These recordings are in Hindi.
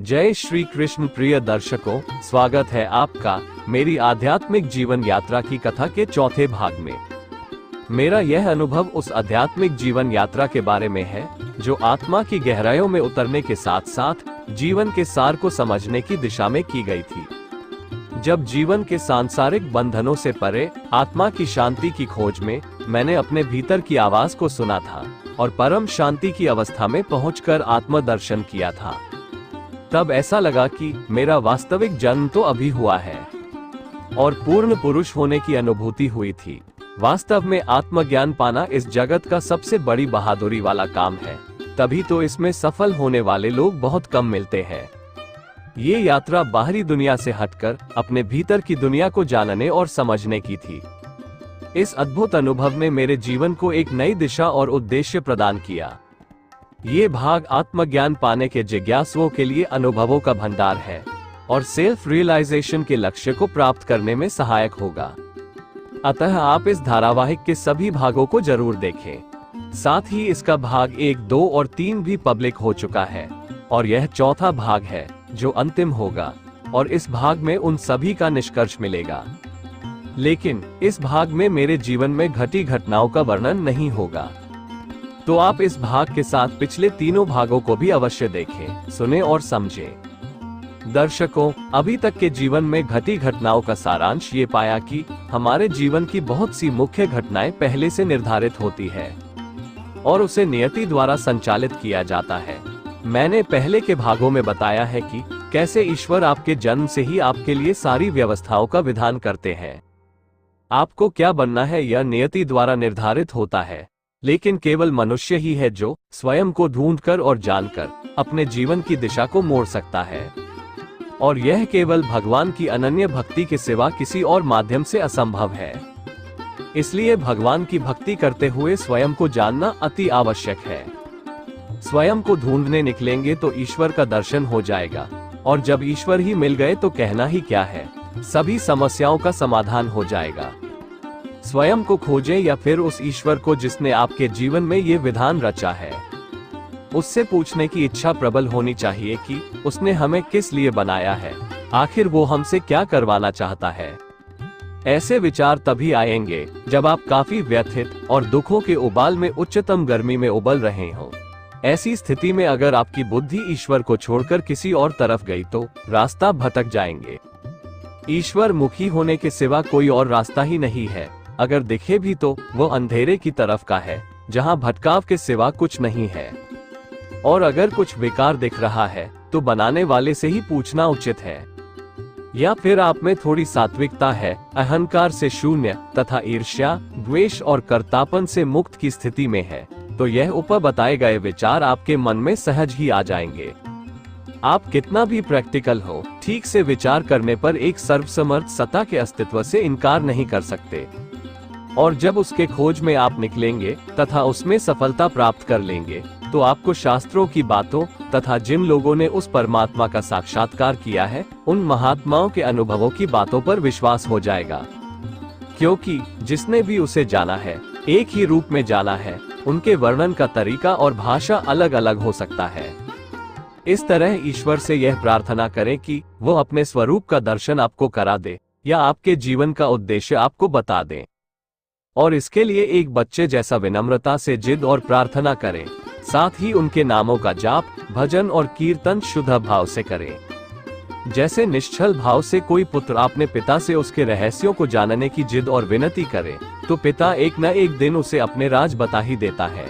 जय श्री कृष्ण। प्रिय दर्शकों, स्वागत है आपका मेरी आध्यात्मिक जीवन यात्रा की कथा के चौथे भाग में। मेरा यह अनुभव उस आध्यात्मिक जीवन यात्रा के बारे में है जो आत्मा की गहराइयों में उतरने के साथ साथ जीवन के सार को समझने की दिशा में की गई थी। जब जीवन के सांसारिक बंधनों से परे आत्मा की शांति की खोज में मैंने अपने भीतर की आवाज को सुना था और परम शांति की अवस्था में पहुंचकर आत्मदर्शन किया था, तब ऐसा लगा कि मेरा वास्तविक जन्म तो अभी हुआ है और पूर्ण पुरुष होने की अनुभूति हुई थी। वास्तव में आत्मज्ञान पाना इस जगत का सबसे बड़ी बहादुरी वाला काम है, तभी तो इसमें सफल होने वाले लोग बहुत कम मिलते हैं। ये यात्रा बाहरी दुनिया से हटकर अपने भीतर की दुनिया को जानने और समझने की थी। इस अद्भुत अनुभव ने मेरे जीवन को एक नई दिशा और उद्देश्य प्रदान किया। ये भाग आत्मज्ञान पाने के जिज्ञासुओं के लिए अनुभवों का भंडार है और सेल्फ रियलाइजेशन के लक्ष्य को प्राप्त करने में सहायक होगा। अतः आप इस धारावाहिक के सभी भागों को जरूर देखें। साथ ही इसका भाग 1, 2 और 3 भी पब्लिक हो चुका है और यह चौथा भाग है जो अंतिम होगा और इस भाग में उन सभी का निष्कर्ष मिलेगा। लेकिन इस भाग में मेरे जीवन में घटी घटनाओं का वर्णन नहीं होगा, तो आप इस भाग के साथ पिछले तीनों भागों को भी अवश्य देखें, सुने और समझें। दर्शकों, अभी तक के जीवन में घटी घटनाओं का सारांश ये पाया कि हमारे जीवन की बहुत सी मुख्य घटनाएं पहले से निर्धारित होती है और उसे नियति द्वारा संचालित किया जाता है। मैंने पहले के भागों में बताया है कि कैसे ईश्वर आपके जन्म से ही आपके लिए सारी व्यवस्थाओं का विधान करते हैं। आपको क्या बनना है यह नियति द्वारा निर्धारित होता है, लेकिन केवल मनुष्य ही है जो स्वयं को ढूंढकर और जानकर अपने जीवन की दिशा को मोड़ सकता है, और यह केवल भगवान की अनन्य भक्ति के सिवा किसी और माध्यम से असंभव है। इसलिए भगवान की भक्ति करते हुए स्वयं को जानना अति आवश्यक है। स्वयं को ढूंढने निकलेंगे तो ईश्वर का दर्शन हो जाएगा, और जब ईश्वर ही मिल गए तो कहना ही क्या है, सभी समस्याओं का समाधान हो जाएगा। स्वयं को खोजें या फिर उस ईश्वर को जिसने आपके जीवन में ये विधान रचा है। उससे पूछने की इच्छा प्रबल होनी चाहिए कि उसने हमें किस लिए बनाया है, आखिर वो हमसे क्या करवाना चाहता है। ऐसे विचार तभी आएंगे जब आप काफी व्यथित और दुखों के उबाल में उच्चतम गर्मी में उबल रहे हो। ऐसी स्थिति में अगर आपकी बुद्धि ईश्वर को छोड़कर किसी और तरफ गई तो रास्ता भटक जाएंगे। ईश्वर मुखी होने के सिवा कोई और रास्ता ही नहीं है। अगर दिखे भी तो वो अंधेरे की तरफ का है जहां भटकाव के सिवा कुछ नहीं है, और अगर कुछ विकार दिख रहा है तो बनाने वाले से ही पूछना उचित है। या फिर आप में थोड़ी सात्विकता है, अहंकार से शून्य तथा ईर्ष्या, द्वेष और कर्तापन से मुक्त की स्थिति में है, तो यह ऊपर बताए गए विचार आपके मन में सहज ही आ जाएंगे। आप कितना भी प्रैक्टिकल हो, ठीक से विचार करने पर एक सर्वसमर्थ सत्ता के अस्तित्व से इनकार नहीं कर सकते, और जब उसके खोज में आप निकलेंगे तथा उसमें सफलता प्राप्त कर लेंगे तो आपको शास्त्रों की बातों तथा जिन लोगों ने उस परमात्मा का साक्षात्कार किया है उन महात्माओं के अनुभवों की बातों पर विश्वास हो जाएगा, क्योंकि जिसने भी उसे जाना है, एक ही रूप में जाना है, उनके वर्णन का तरीका और भाषा अलग अलग हो सकता है। इस तरह ईश्वर से यह प्रार्थना करें कि वो अपने स्वरूप का दर्शन आपको करा दे या आपके जीवन का उद्देश्य आपको बता दे, और इसके लिए एक बच्चे जैसा विनम्रता से जिद और प्रार्थना करें। साथ ही उनके नामों का जाप, भजन और कीर्तन शुद्ध भाव से करें। जैसे निश्चल भाव से कोई पुत्र अपने पिता से उसके रहस्यों को जानने की जिद और विनती करे तो पिता एक न एक दिन उसे अपने राज बता ही देता है।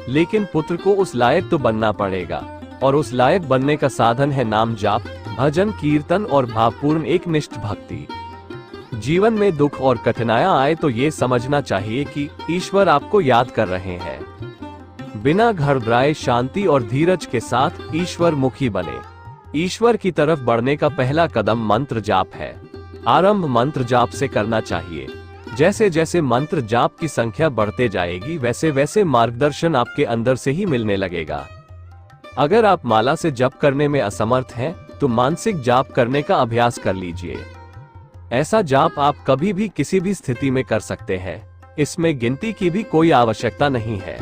लेकिन पुत्र को उस लायक तो बनना पड़ेगा, और उस लायक बनने का साधन है नाम जाप, भजन, कीर्तन और भावपूर्ण एक निष्ठ भक्ति। जीवन में दुख और कठिनाइयां आए तो ये समझना चाहिए कि ईश्वर आपको याद कर रहे हैं। बिना घबराए शांति और धीरज के साथ ईश्वर मुखी बने। ईश्वर की तरफ बढ़ने का पहला कदम मंत्र जाप है। आरंभ मंत्र जाप से करना चाहिए। जैसे जैसे मंत्र जाप की संख्या बढ़ते जाएगी वैसे वैसे मार्गदर्शन आपके अंदर से ही मिलने लगेगा। अगर आप माला से जप करने में असमर्थ हैं तो मानसिक जाप करने का अभ्यास कर लीजिए। ऐसा जाप आप कभी भी किसी भी स्थिति में कर सकते हैं। इसमें गिनती की भी कोई आवश्यकता नहीं है।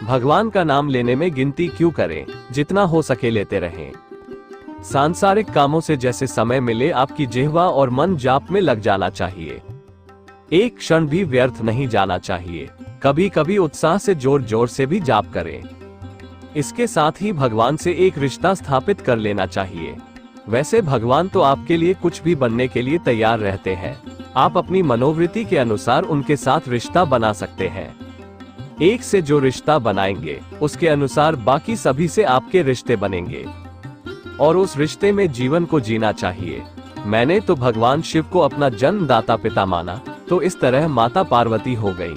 भगवान का नाम लेने में गिनती क्यों करें, जितना हो सके लेते रहें। सांसारिक कामों से जैसे समय मिले आपकी जिह्वा और मन जाप में लग जाना चाहिए। एक क्षण भी व्यर्थ नहीं जाना चाहिए। कभी कभी उत्साह से जोर जोर से भी जाप करें। इसके साथ ही भगवान से एक रिश्ता स्थापित कर लेना चाहिए। वैसे भगवान तो आपके लिए कुछ भी बनने के लिए तैयार रहते हैं। आप अपनी मनोवृत्ति के अनुसार उनके साथ रिश्ता बना सकते हैं। एक से जो रिश्ता बनाएंगे उसके अनुसार बाकी सभी से आपके रिश्ते बनेंगे और उस रिश्ते में जीवन को जीना चाहिए। मैंने तो भगवान शिव को अपना जन्मदाता पिता माना, तो इस तरह माता पार्वती हो गई।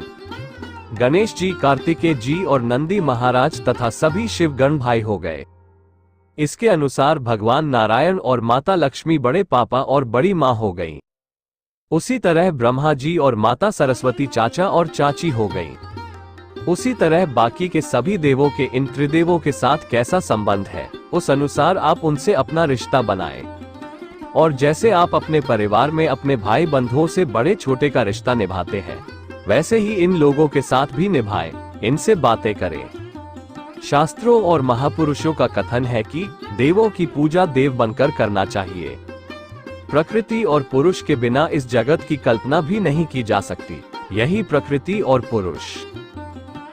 गणेश जी, कार्तिकेय जी और नंदी महाराज तथा सभी शिवगण भाई हो गए। इसके अनुसार भगवान नारायण और माता लक्ष्मी बड़े पापा और बड़ी माँ हो गई। उसी तरह ब्रह्मा जी और माता सरस्वती चाचा और चाची हो गई। उसी तरह बाकी के सभी देवों के इन त्रिदेवों के साथ कैसा संबंध है, उस अनुसार आप उनसे अपना रिश्ता बनाएं। और जैसे आप अपने परिवार में अपने भाई बंधुओं से बड़े छोटे का रिश्ता निभाते हैं, वैसे ही इन लोगों के साथ भी निभाएं, इनसे बातें करें। शास्त्रों और महापुरुषों का कथन है कि देवों की पूजा देव बनकर करना चाहिए। प्रकृति और पुरुष के बिना इस जगत की कल्पना भी नहीं की जा सकती। यही प्रकृति और पुरुष,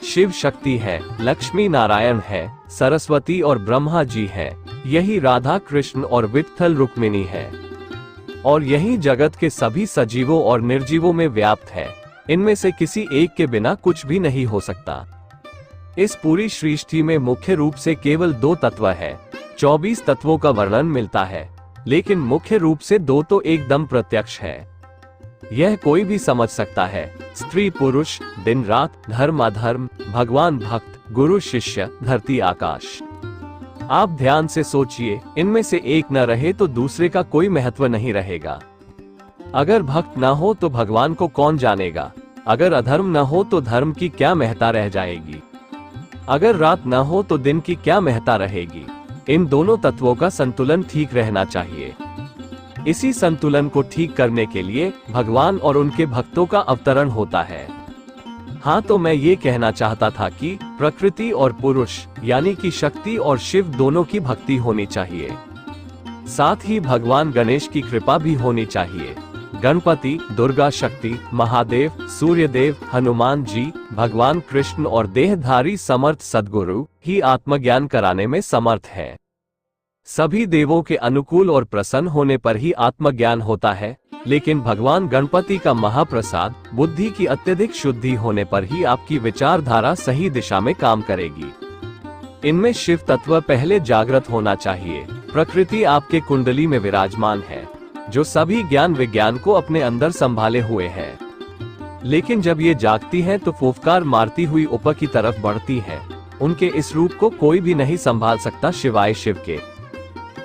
शिव शक्ति है, लक्ष्मी नारायण है, सरस्वती और ब्रह्मा जी है, यही राधा कृष्ण और विट्ठल रुक्मिणी है, और यही जगत के सभी सजीवों और निर्जीवों में व्याप्त है। इनमें से किसी एक के बिना कुछ भी नहीं हो सकता। इस पूरी सृष्टि में मुख्य रूप से केवल 2 तत्व है। 24 तत्वों का वर्णन मिलता है, लेकिन मुख्य रूप से 2 तो एकदम प्रत्यक्ष है। यह कोई भी समझ सकता है। स्त्री पुरुष, दिन रात, धर्म अधर्म, भगवान भक्त, गुरु शिष्य, धरती आकाश। आप ध्यान से सोचिए, इनमें से एक न रहे तो दूसरे का कोई महत्व नहीं रहेगा। अगर भक्त न हो तो भगवान को कौन जानेगा। अगर अधर्म न हो तो धर्म की क्या महत्ता रह जाएगी। अगर रात न हो तो दिन की क्या महत्ता रहेगी। इन दोनों तत्वों का संतुलन ठीक रहना चाहिए। इसी संतुलन को ठीक करने के लिए भगवान और उनके भक्तों का अवतरण होता है। हाँ, तो मैं ये कहना चाहता था कि प्रकृति और पुरुष यानी कि शक्ति और शिव दोनों की भक्ति होनी चाहिए। साथ ही भगवान गणेश की कृपा भी होनी चाहिए। गणपति, दुर्गा शक्ति, महादेव, सूर्यदेव, हनुमान जी, भगवान कृष्ण और देहधारी समर्थ सद्गुरु ही आत्मज्ञान कराने में समर्थ है। सभी देवों के अनुकूल और प्रसन्न होने पर ही आत्मज्ञान होता है, लेकिन भगवान गणपति का महाप्रसाद बुद्धि की अत्यधिक शुद्धि होने पर ही आपकी विचारधारा सही दिशा में काम करेगी। इनमें शिव तत्व पहले जागृत होना चाहिए। प्रकृति आपके कुंडली में विराजमान है, जो सभी ज्ञान विज्ञान को अपने अंदर संभाले हुए है। लेकिन जब ये जागती है तो फुफकार मारती हुई ऊपर की तरफ बढ़ती है। उनके इस रूप को कोई भी नहीं संभाल सकता शिवाय शिव के।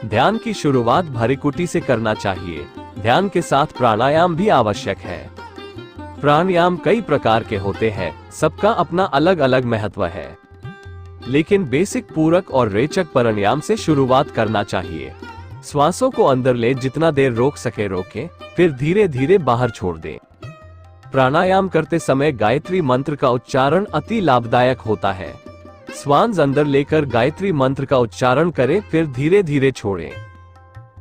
ध्यान की शुरुआत भृकुटी से करना चाहिए। ध्यान के साथ प्राणायाम भी आवश्यक है। प्राणायाम कई प्रकार के होते हैं, सबका अपना अलग अलग महत्व है, लेकिन बेसिक पूरक और रेचक प्राणायाम से शुरुआत करना चाहिए। श्वासों को अंदर ले जितना देर रोक सके रोकें, फिर धीरे धीरे बाहर छोड़ दें। प्राणायाम करते समय गायत्री मंत्र का उच्चारण अति लाभदायक होता है। श्वास अंदर लेकर गायत्री मंत्र का उच्चारण करें, फिर धीरे धीरे छोड़ें।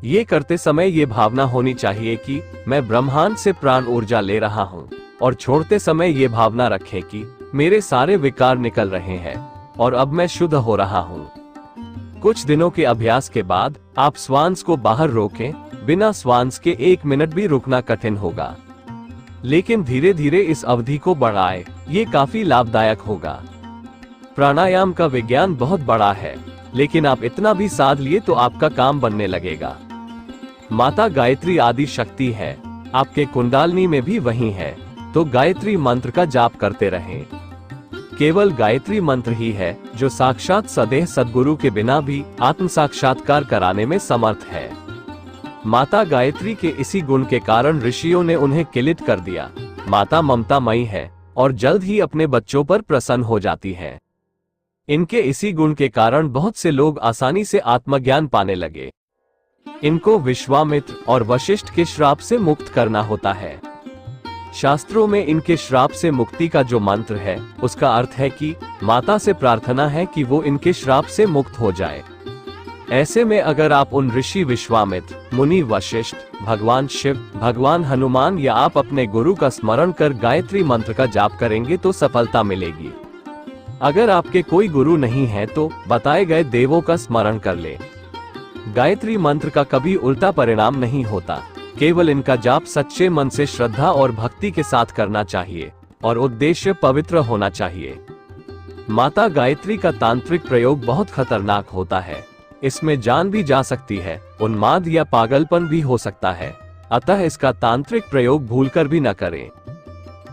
ये करते समय ये भावना होनी चाहिए कि मैं ब्रह्मांड से प्राण ऊर्जा ले रहा हूँ, और छोड़ते समय ये भावना रखें कि मेरे सारे विकार निकल रहे हैं और अब मैं शुद्ध हो रहा हूँ। कुछ दिनों के अभ्यास के बाद आप श्वास को बाहर रोकें। बिना श्वास के 1 मिनट भी रुकना कठिन होगा, लेकिन धीरे धीरे इस अवधि को बढ़ाएं, ये काफी लाभदायक होगा। प्राणायाम का विज्ञान बहुत बड़ा है, लेकिन आप इतना भी साध लिए तो आपका काम बनने लगेगा। माता गायत्री आदि शक्ति है, आपके कुंडलिनी में भी वही है, तो गायत्री मंत्र का जाप करते रहें। केवल गायत्री मंत्र ही है जो साक्षात सदेह सद्गुरु के बिना भी आत्म साक्षात्कार कराने में समर्थ है। माता गायत्री के इसी गुण के कारण ऋषियों ने उन्हें किलित कर दिया। माता ममतामयी है और जल्द ही अपने बच्चों पर प्रसन्न हो जाती है। इनके इसी गुण के कारण बहुत से लोग आसानी से आत्मज्ञान पाने लगे। इनको विश्वामित्र और वशिष्ठ के श्राप से मुक्त करना होता है। शास्त्रों में इनके श्राप से मुक्ति का जो मंत्र है, उसका अर्थ है कि माता से प्रार्थना है कि वो इनके श्राप से मुक्त हो जाए। ऐसे में अगर आप उन ऋषि विश्वामित्र, मुनि वशिष्ठ, भगवान शिव, भगवान हनुमान या आप अपने गुरु का स्मरण कर गायत्री मंत्र का जाप करेंगे तो सफलता मिलेगी। अगर आपके कोई गुरु नहीं है तो बताए गए देवों का स्मरण कर ले। गायत्री मंत्र का कभी उल्टा परिणाम नहीं होता, केवल इनका जाप सच्चे मन से श्रद्धा और भक्ति के साथ करना चाहिए और उद्देश्य पवित्र होना चाहिए। माता गायत्री का तांत्रिक प्रयोग बहुत खतरनाक होता है। इसमें जान भी जा सकती है, उन्माद या पागलपन भी हो सकता है, अतः इसका तांत्रिक प्रयोग भूलकर भी न करें।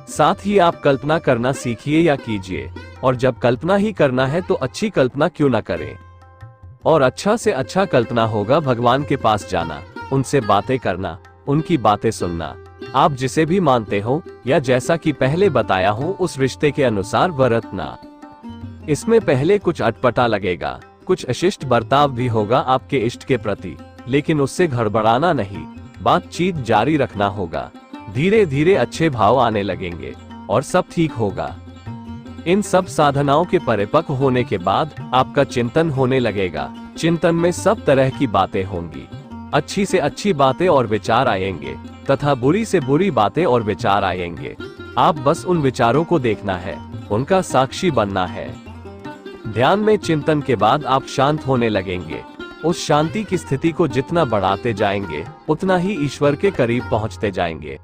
साथ ही आप कल्पना करना सीखिए या कीजिए, और जब कल्पना ही करना है तो अच्छी कल्पना क्यों न करें। और अच्छा से अच्छा कल्पना होगा भगवान के पास जाना, उनसे बातें करना, उनकी बातें सुनना, आप जिसे भी मानते हो या जैसा कि पहले बताया हो उस रिश्ते के अनुसार बरतना। इसमें पहले कुछ अटपटा लगेगा, कुछ अशिष्ट बर्ताव भी होगा आपके इष्ट के प्रति, लेकिन उससे घबराना नहीं, बातचीत जारी रखना होगा। धीरे धीरे अच्छे भाव आने लगेंगे और सब ठीक होगा। इन सब साधनाओं के परिपक्व होने के बाद आपका चिंतन होने लगेगा। चिंतन में सब तरह की बातें होंगी, अच्छी से अच्छी बातें और विचार आएंगे तथा बुरी से बुरी बातें और विचार आएंगे। आप बस उन विचारों को देखना है, उनका साक्षी बनना है। ध्यान में चिंतन के बाद आप शांत होने लगेंगे। उस शांति की स्थिति को जितना बढ़ाते जाएंगे उतना ही ईश्वर के करीब पहुंचते जाएंगे।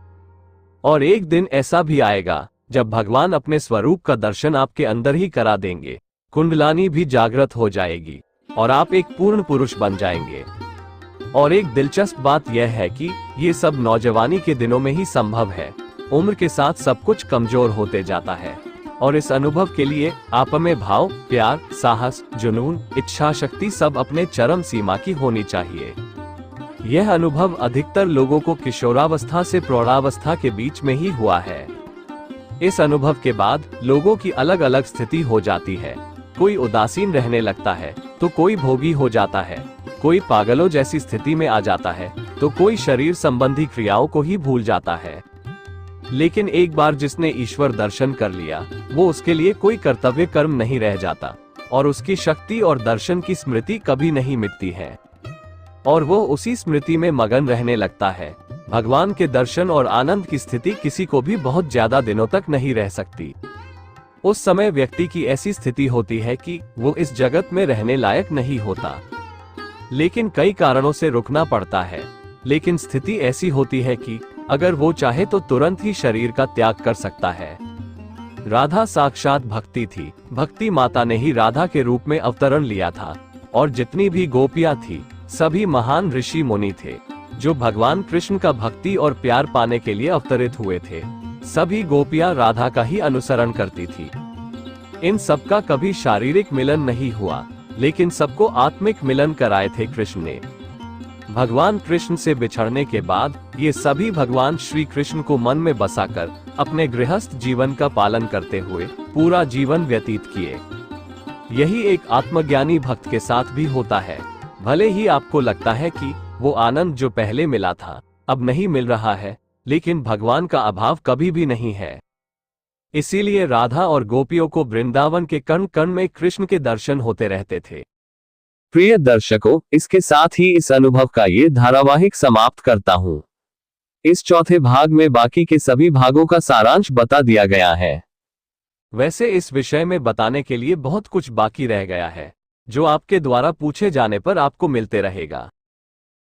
और एक दिन ऐसा भी आएगा जब भगवान अपने स्वरूप का दर्शन आपके अंदर ही करा देंगे, कुंडलानी भी जागृत हो जाएगी और आप एक पूर्ण पुरुष बन जाएंगे। और एक दिलचस्प बात यह है कि ये सब नौजवानी के दिनों में ही संभव है। उम्र के साथ सब कुछ कमजोर होते जाता है और इस अनुभव के लिए आप में भाव, प्यार, साहस, जुनून, इच्छा शक्ति सब अपने चरम सीमा की होनी चाहिए। यह अनुभव अधिकतर लोगों को किशोरावस्था से प्रौढ़ावस्था के बीच में ही हुआ है। इस अनुभव के बाद लोगों की अलग अलग स्थिति हो जाती है। कोई उदासीन रहने लगता है तो कोई भोगी हो जाता है, कोई पागलों जैसी स्थिति में आ जाता है तो कोई शरीर संबंधी क्रियाओं को ही भूल जाता है। लेकिन एक बार जिसने ईश्वर दर्शन कर लिया वो उसके लिए कोई कर्तव्य कर्म नहीं रह जाता और उसकी शक्ति और दर्शन की स्मृति कभी नहीं मिटती है और वो उसी स्मृति में मगन रहने लगता है। भगवान के दर्शन और आनंद की स्थिति किसी को भी बहुत ज्यादा दिनों तक नहीं रह सकती। उस समय व्यक्ति की ऐसी स्थिति होती है कि वो इस जगत में रहने लायक नहीं होता, लेकिन कई कारणों से रुकना पड़ता है। लेकिन स्थिति ऐसी होती है कि अगर वो चाहे तो तुरंत ही शरीर का त्याग कर सकता है। राधा साक्षात भक्ति थी। भक्ति माता ने ही राधा के रूप में अवतरण लिया था और जितनी भी गोपियां थी सभी महान ऋषि मुनि थे जो भगवान कृष्ण का भक्ति और प्यार पाने के लिए अवतरित हुए थे। सभी गोपियां राधा का ही अनुसरण करती थी। इन सबका कभी शारीरिक मिलन नहीं हुआ, लेकिन सबको आत्मिक मिलन कराए थे कृष्ण ने। भगवान कृष्ण से बिछड़ने के बाद ये सभी भगवान श्री कृष्ण को मन में बसाकर अपने गृहस्थ जीवन का पालन करते हुए पूरा जीवन व्यतीत किए। यही एक आत्मज्ञानी भक्त के साथ भी होता है। भले ही आपको लगता है कि वो आनंद जो पहले मिला था अब नहीं मिल रहा है, लेकिन भगवान का अभाव कभी भी नहीं है। इसीलिए राधा और गोपियों को वृंदावन के कण कण में कृष्ण के दर्शन होते रहते थे। प्रिय दर्शकों, इसके साथ ही इस अनुभव का ये धारावाहिक समाप्त करता हूँ। इस चौथे भाग में बाकी के सभी भागों का सारांश बता दिया गया है। वैसे इस विषय में बताने के लिए बहुत कुछ बाकी रह गया है जो आपके द्वारा पूछे जाने पर आपको मिलते रहेगा।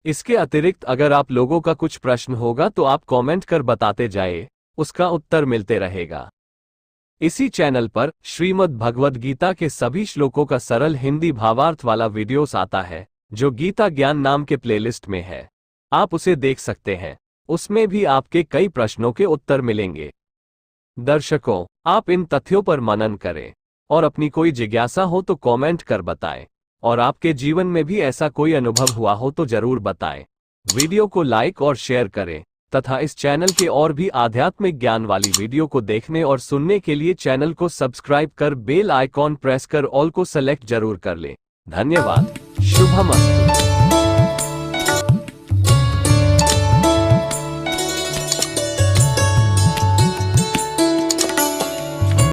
इसके अतिरिक्त अगर आप लोगों का कुछ प्रश्न होगा तो आप कमेंट कर बताते जाए, उसका उत्तर मिलते रहेगा। इसी चैनल पर श्रीमद् भगवद गीता के सभी श्लोकों का सरल हिंदी भावार्थ वाला वीडियोस आता है जो गीता ज्ञान नाम के प्लेलिस्ट में है। आप उसे देख सकते हैं, उसमें भी आपके कई प्रश्नों के उत्तर मिलेंगे। दर्शकों, आप इन तथ्यों पर मनन करें और अपनी कोई जिज्ञासा हो तो कमेंट कर बताएं और आपके जीवन में भी ऐसा कोई अनुभव हुआ हो तो जरूर बताएं। वीडियो को लाइक और शेयर करें तथा इस चैनल के और भी आध्यात्मिक ज्ञान वाली वीडियो को देखने और सुनने के लिए चैनल को सब्सक्राइब कर बेल आइकॉन प्रेस कर ऑल को सेलेक्ट जरूर कर लें। धन्यवाद। शुभमस्तु।